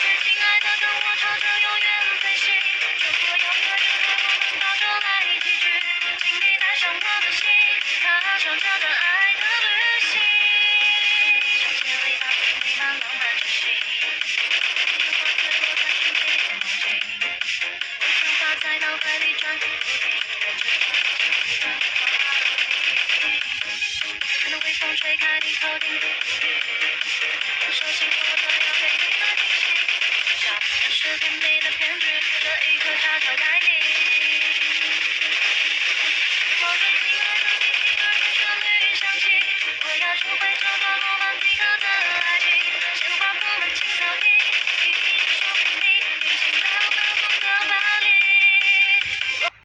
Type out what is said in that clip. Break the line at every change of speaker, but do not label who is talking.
最亲爱的，跟我朝着永远飞行。如果有个日子我们抱着来一起去，请你带上我的心，踏上这段爱的旅行。像千里大风弥漫浪漫之心，你的话坠落在身边的梦境，我想法在脑海里转个不停，认真的想象花落定。可能微风吹开你头顶的乌云，用手紧握着要给你的惊喜，想这是甜蜜的骗局，这一刻恰巧来临。我最亲爱的，你听耳边旋律响起，我要学会找到